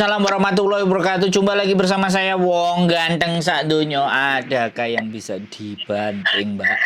Waalaikumsalam warahmatullahi wabarakatuh. Jumpa lagi bersama saya Wong Ganteng Sakdonyo. Adakah yang bisa dibanting, Mbak?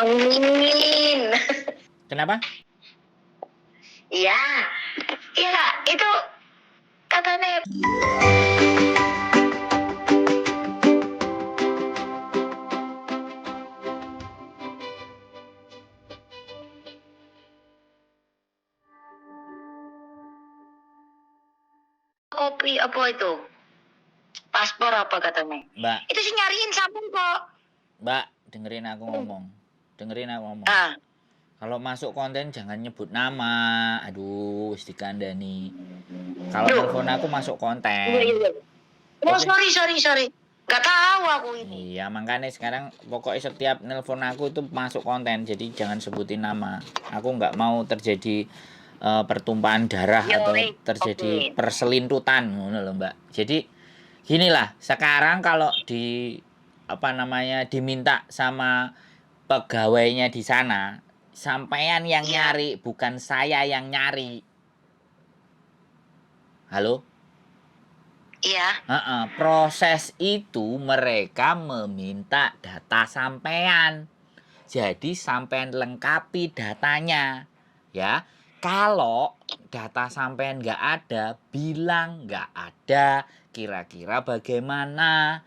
Amin. Kenapa? Iya, iya itu katanya kopi apa itu? Paspor apa katanya? Mbak, Itu sih nyariin sabun kok. Mbak, dengerin aku ngomong. Ah, Kalau masuk konten jangan nyebut nama. Aduh, wis dikandani. Kalau Duh. telepon aku masuk Iya, konten. iya. Oh, Oke? sorry. Gak tahu aku ini. Iya, makanya sekarang pokoknya setiap nelpon aku itu masuk konten. Jadi jangan sebutin nama. Aku nggak mau terjadi pertumpahan darah atau terjadi Oke. perselintutan, ngono loh, Mbak. Jadi ginilah, sekarang kalau diminta sama pegawainya di sana, sampean yang Iya. nyari, bukan saya yang nyari. Halo? Iya. Proses itu mereka meminta data sampean. Jadi sampean lengkapi datanya, ya. Kalau data sampean nggak ada, bilang nggak ada. Kira-kira bagaimana?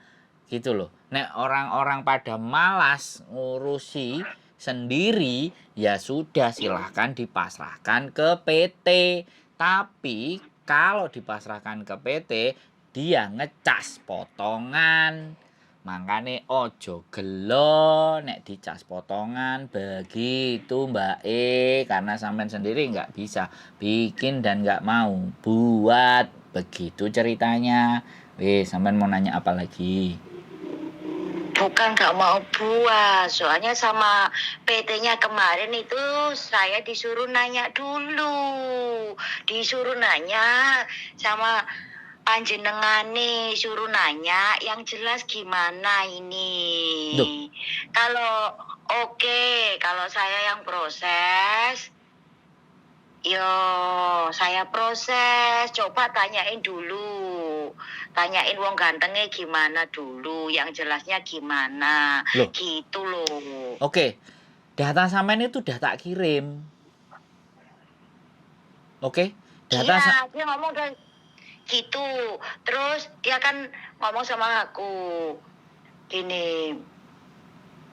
Gitu loh. Nek orang-orang pada malas ngurusi sendiri, ya sudah silahkan dipasrahkan ke PT. Tapi kalau dipasrahkan ke PT, dia ngecas potongan. Makanya ojo gelo nek dicas potongan begitu Mbak karena sampean sendiri nggak bisa bikin dan nggak mau buat, begitu ceritanya. Sampean mau nanya apa lagi? Bukan gak mau buat, soalnya sama PT-nya kemarin itu saya disuruh nanya dulu. Disuruh nanya sama panjenengane, suruh nanya yang jelas gimana ini. Duh. Kalau kalau saya yang proses, yo saya proses, coba tanyain dulu. Tanyain wong gantengnya gimana dulu, yang jelasnya gimana. Loh. Gitu loh. Oke, data sampean itu udah tak kirim. Oke, data Iya, dia ngomong dan gitu. Terus dia kan ngomong sama aku gini,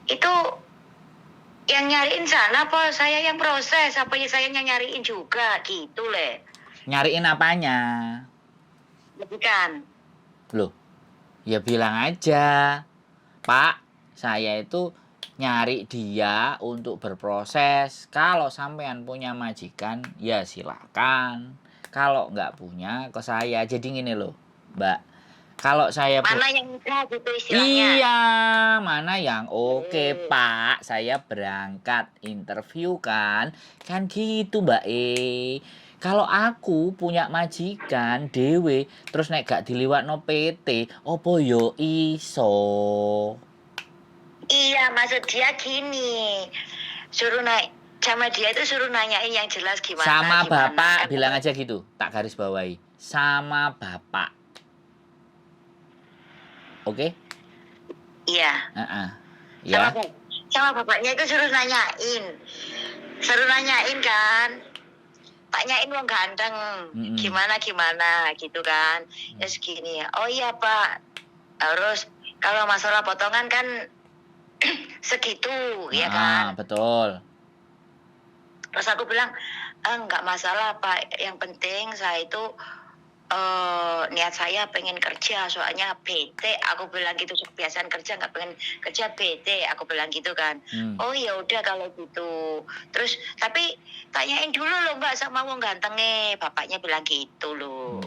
itu yang nyariin sana apa saya yang proses, apa ya saya yang nyariin juga gitu le. Nyariin apanya? Bukan. Loh, ya bilang aja, Pak, saya itu nyari dia untuk berproses. Kalau sampean punya majikan, ya silakan. Kalau nggak punya, ke saya. Jadi gini loh, Mbak. Kalau saya Mana yang udah gitu istilahnya. Iya, mana yang oke, Pak. Saya berangkat interview kan gitu Mbak Kalau aku punya majikan dewe, terus nek gak diliwatno PT, opo yo iso? Iya, maksud dia gini, suruh naik sama dia itu suruh nanyain yang jelas gimana. Sama gimana. Bapak, bilang aja gitu. Tak garis bawahi. Sama Bapak. Oke? Iya. Ya. Sama bapaknya itu suruh nanyain kan. Tanyain wong ganteng, gimana gitu kan. Ya segini ya. Oh iya Pak, harus kalau masalah potongan kan segitu, ya kan. Betul. Terus aku bilang, enggak masalah Pak, yang penting saya itu niat saya pengen kerja, soalnya PT, aku bilang gitu, kebiasaan kerja nggak pengen kerja PT, aku bilang gitu kan. Oh ya udah kalau gitu. Terus tapi tanyain dulu loh Mbak sama wong gantengnya, bapaknya bilang gitu loh.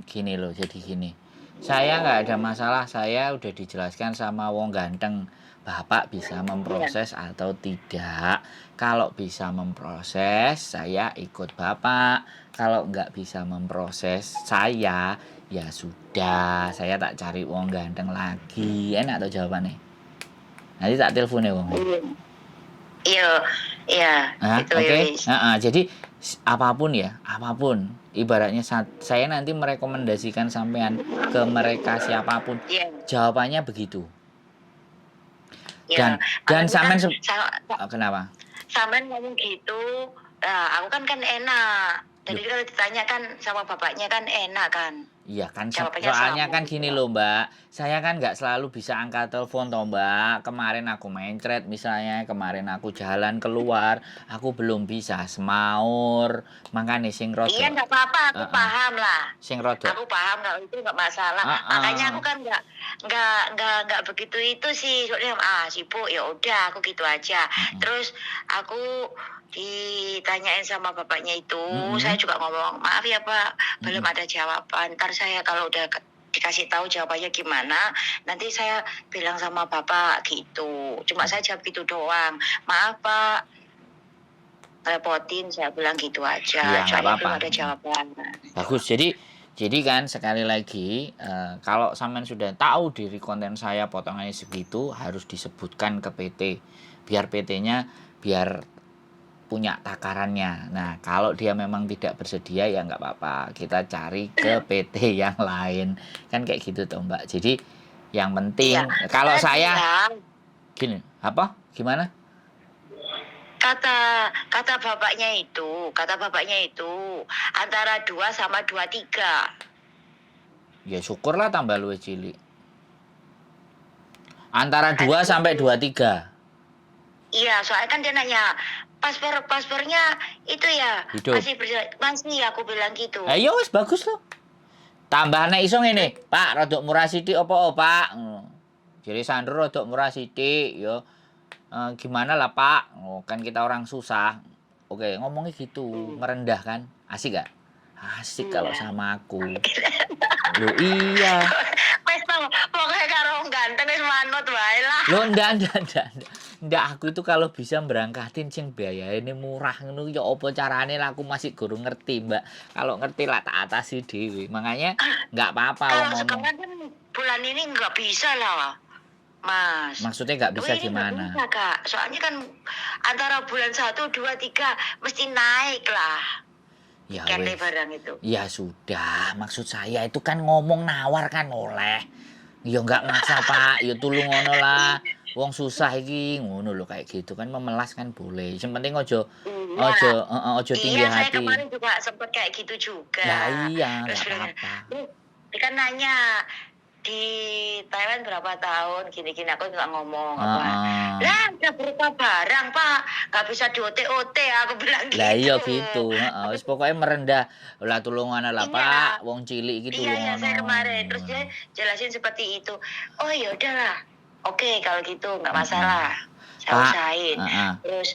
Gini loh, jadi gini. Saya nggak ada masalah, saya udah dijelaskan sama wong ganteng. Bapak bisa memproses atau tidak. Kalau bisa memproses, saya ikut Bapak. Kalau nggak bisa memproses, saya ya sudah. Saya tak cari wong ganteng lagi. Enak tuh jawabannya. Nanti tak telepon ya wong. Iya. Iya, Nah, itu ya oke. wis. Jadi apapun ya, apapun. Ibaratnya saya nanti merekomendasikan sampean ke mereka siapapun, Iya, jawabannya begitu. iya. Dan Makanya kan sampean kenapa? sampean ngomong gitu, nah, aku kan enak. Jadi Loh, kalau ditanya kan sama bapaknya kan enak kan. iya kan, Jawabannya soalnya sama kan gitu gini loh. loh Mbak, saya kan nggak selalu bisa angkat telepon toh Mbak. Kemarin aku mencret misalnya, kemarin aku jalan keluar, aku belum bisa semaur, makanya sing Iya rodok, nggak apa-apa, aku uh, paham lah. sing rodok, Aku paham kalau itu nggak masalah. Makanya aku kan nggak begitu itu sih. Soalnya sibuk ya udah aku gitu aja. Terus aku ditanyain sama bapaknya itu, saya juga ngomong maaf ya Pak, belum ada jawaban. Ntar saya kalau udah dikasih tahu jawabannya gimana, nanti saya bilang sama bapak gitu. Cuma saya jawab gitu doang. Maaf Pak, repotin, saya bilang gitu aja. iya nggak Soalnya belum apa-apa. ada jawaban. Bagus. Jadi kan sekali lagi kalau sampean sudah tahu diri konten saya potongannya segitu harus disebutkan ke PT biar PT-nya biar punya takarannya. Nah, kalau dia memang tidak bersedia ya nggak apa-apa. Kita cari ke PT yang lain. Kan kayak gitu toh, Mbak. Jadi yang penting Iya, kalau saya saya bilang, gini, apa? Gimana? kata bapaknya itu antara 2 sama 23. Ya syukurlah tambah luwih cilik. Antara 2 Kan sampai gitu. 23. Iya, soalnya kan dia nanya paspornya itu ya Hidup. masih aku bilang gitu. Ayo wis bagus loh. Tambahane iso ngene, Pak, rodok murah sithik apa, Pak? Ngono. Jadi Sandro rodok murah sithik, yo. Gimana lah, Pak? Oh, kan kita orang susah. Oke, ngomongnya gitu, merendah kan? Asik gak? Asik kalau Iya. sama aku. Loh iya. Wes tau, pokoknya karo wong ganteng wis manut wae lah. Loh ndak. Ndak, aku itu kalau bisa berangkatin sing biayane murah ngono ya apa carane lah, aku masih guru ngerti, Mbak. Kalau ngerti lah tak atasi dhewe. Makanya nggak apa-apa wong Kalau ngomong. sekarang kan bulan ini nggak bisa lah, Mas. Maksudnya nggak bisa Ini nggak gimana? bisa, Kak. Soalnya kan antara bulan 1, 2, 3 mesti naik lah. Ya Tiketnya wes. barang itu. Ya sudah, maksud saya itu kan ngomong nawar kan oleh. Ya nggak maksa Pak, ya tulung ngono lah. Wong susah iki ngono lho kayak gitu kan memelas kan boleh. Yang penting ojo tinggi Iya, saya hati. kemarin juga sempet kayak gitu juga. Lah iya, Terus nggak bilang, apa-apa. dia kan nanya di Thailand berapa tahun gini-gini, aku nggak ngomong apa. Lah udah berupa barang Pak, nggak bisa di OT aku bilang gitu. Lah iya gitu, wis pokoknya merendah. Lah tulungan lah Iya. Pak, wong cilik iki Iya, saya tulungan. kemarin terus dia jelasin seperti itu. Oh ya udahlah, oke kalau gitu nggak masalah, saya Pak, usahain. Terus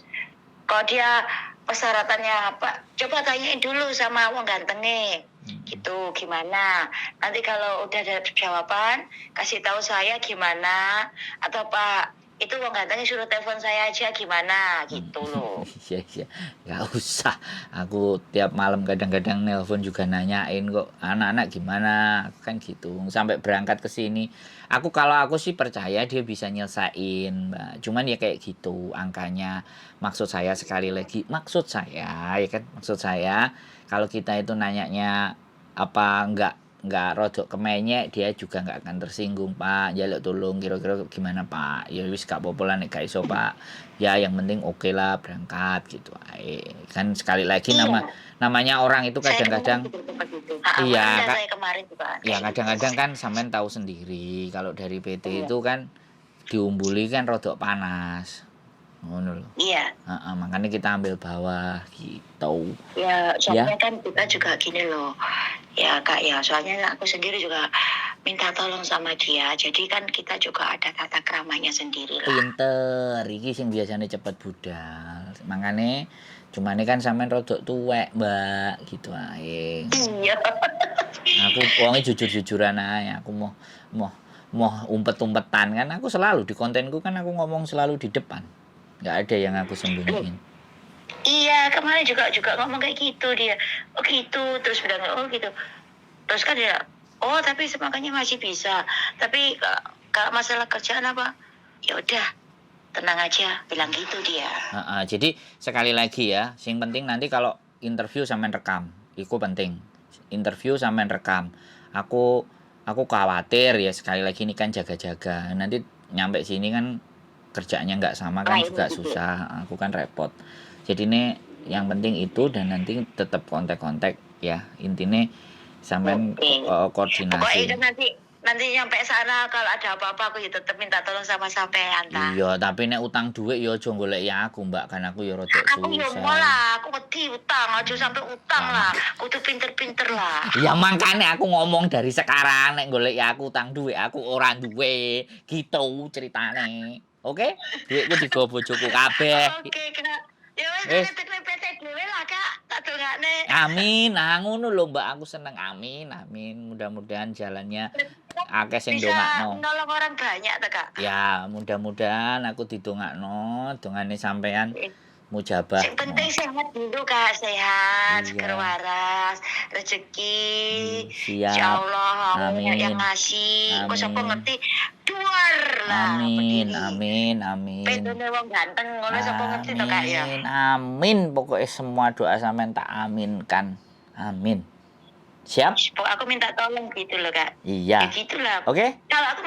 kalau dia persyaratannya apa, coba tanyain dulu sama wong gantengnya gitu gimana, nanti kalau udah ada jawaban kasih tahu saya gimana, atau Pak itu wong gantengnya suruh telepon saya aja gimana gitu loh. Iya, nggak usah. Aku tiap malam kadang-kadang nelpon juga nanyain kok anak-anak gimana, kan gitu. Sampai berangkat ke sini, kalau aku sih percaya dia bisa nyelesain, Mbak. Cuman ya kayak gitu angkanya. Maksud saya sekali lagi, maksud saya kalau kita itu nanyanya apa nggak rodok kemenyek, dia juga nggak akan tersinggung, Pak. Jaluk tolong kira-kira gimana, Pak? Ya wis gak apa-apa lah nek gak iso, Pak. Ya yang penting oke lah berangkat gitu ae. Kan sekali lagi namanya orang itu kadang-kadang iya, saya kemarin juga. Ya kadang-kadang kan sampean tahu sendiri kalau dari PT itu kan diumbuli kan rodok panas. Ngono loh. Iya. Makanya kita ambil bawah gitu. Ya, soalnya kan kita juga gini loh. Ya Kak ya, soalnya aku sendiri juga minta tolong sama dia. Jadi kan kita juga ada tata keramanya sendiri lah. Pinter, iki sing biasanya cepet budal. Makanya cuma ini kan sampean rodok tuwek, Mbak, gitu ae. Iya. Aku wongnya jujur-jujuran ae. Aku mau umpet-umpetan kan aku selalu di kontenku kan aku ngomong selalu di depan. Nggak ada yang aku sembunyiin. Iya, kemarin juga ngomong kayak gitu dia. Oh gitu, terus bilang oh gitu. Terus kan dia, oh tapi semakanya masih bisa. Tapi kalau masalah kerjaan apa? Ya udah, tenang aja, bilang gitu dia. Jadi sekali lagi ya, yang penting nanti kalau interview sampean rekam, itu penting. Interview sampean rekam. Aku khawatir ya, sekali lagi ini kan jaga-jaga. Nanti nyampe sini kan kerjanya nggak sama kan juga susah. Aku kan repot. Jadi ini yang penting itu, dan nanti tetap kontak-kontak ya. Intinya sampean koordinasi. Pokoknya nanti nyampe sana kalau ada apa-apa aku ya tetep minta tolong sama sampean ta. Iya, tapi nek utang duit ya aja golek ya aku, Mbak, kan aku ya rada susah. Aku yo lah, aku wedi utang, aja sampai utang lah. Kudu pinter-pinter lah. Ya makanya aku ngomong dari sekarang, nek golek ya aku utang duit, aku ora duwe. Gitu ceritane. Oke? Duitku digo bojoku kabeh. Oke, Kak. Ya wis PT dhewe lah, Kak. Tak dongakne. Amin. Nah, ngono lho, Mbak, aku seneng. Amin. Mudah-mudahan jalannya akeh sing ndongakno. Bisa nolong orang banyak ta, Kak? Ya, mudah-mudahan aku didongakno, dongane sampean mujabah. Yang penting sehat dulu, Kak, sehat, seger waras, rezeki. Siap. Insyaallah Amin. yang ngasih. Kok sapa ngerti duar lah. Amin. Pendone wong ganteng ngono sapa ngerti to, Kak ya. Amin. Pokoknya semua doa sampean tak aminkan. Amin. Siap? Aku minta tolong gitu loh, Kak. Iya. Ya gitulah. Oke? Kalau aku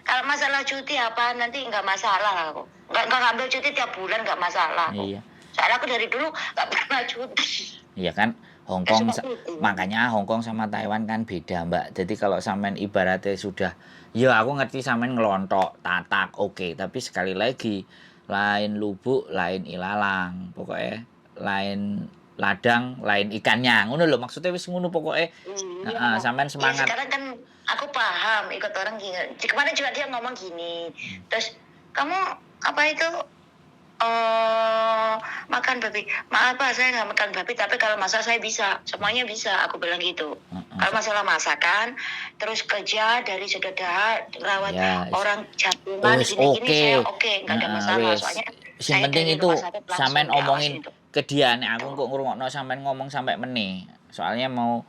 kalau masalah cuti apa nanti nggak masalah aku. Nggak ngambil cuti tiap bulan nggak masalah. Iya. Soalnya aku dari dulu nggak pernah cuti. Iya kan, Hongkong makanya Hongkong sama Taiwan kan beda, Mbak. Jadi kalau sampean ibaratnya sudah, ya aku ngerti sampean ngelontok, tatak, oke. Tapi sekali lagi, lain lubuk, lain ilalang. Pokoknya lain ladang, lain ikannya. Ngono lho, maksudnya wis ngono pokoknya. Sampean semangat. Ya, sekarang kan aku paham ikut orang gini. Kemarin juga dia ngomong gini. Terus kamu apa itu makan babi? Maaf Pak, saya nggak makan babi, tapi kalau masak saya bisa, semuanya bisa. Aku bilang gitu. Kalau masalah masakan, terus kerja dari sederhana, rawat orang jantungan gini-gini saya oke, nggak ada masalah. Soalnya yang penting itu sampean omongin ke dia. Nek aku kok ngrungokno sampean ngomong sampai meneh. Soalnya mau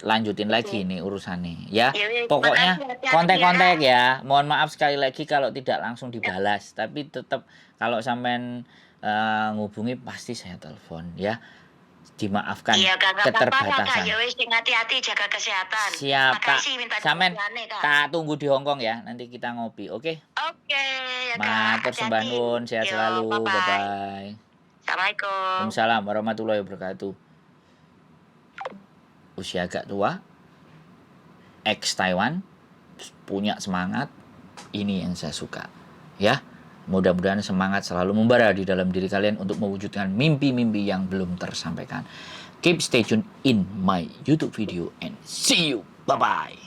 lanjutin lagi nih urusannya ya. Pokoknya kontak-kontak ya. Mohon maaf sekali lagi kalau tidak langsung dibalas, tapi tetap kalau sampean ngubungi pasti saya telepon ya. Dimaafkan keterbatasan. Ya wis hati-hati, jaga kesehatan. Siap, Kak. Sampean tak tunggu di Hongkong ya. Nanti kita ngopi, oke? Oke, ya Kak. Matur sembah nuwun, sehat selalu. Bye-bye. Assalamualaikum. Waalaikumsalam warahmatullahi wabarakatuh. Usia agak tua, ex Taiwan, punya semangat, ini yang saya suka ya. Mudah-mudahan semangat selalu membara di dalam diri kalian untuk mewujudkan mimpi-mimpi yang belum tersampaikan. Keep stay tune in my YouTube video and see you, bye bye.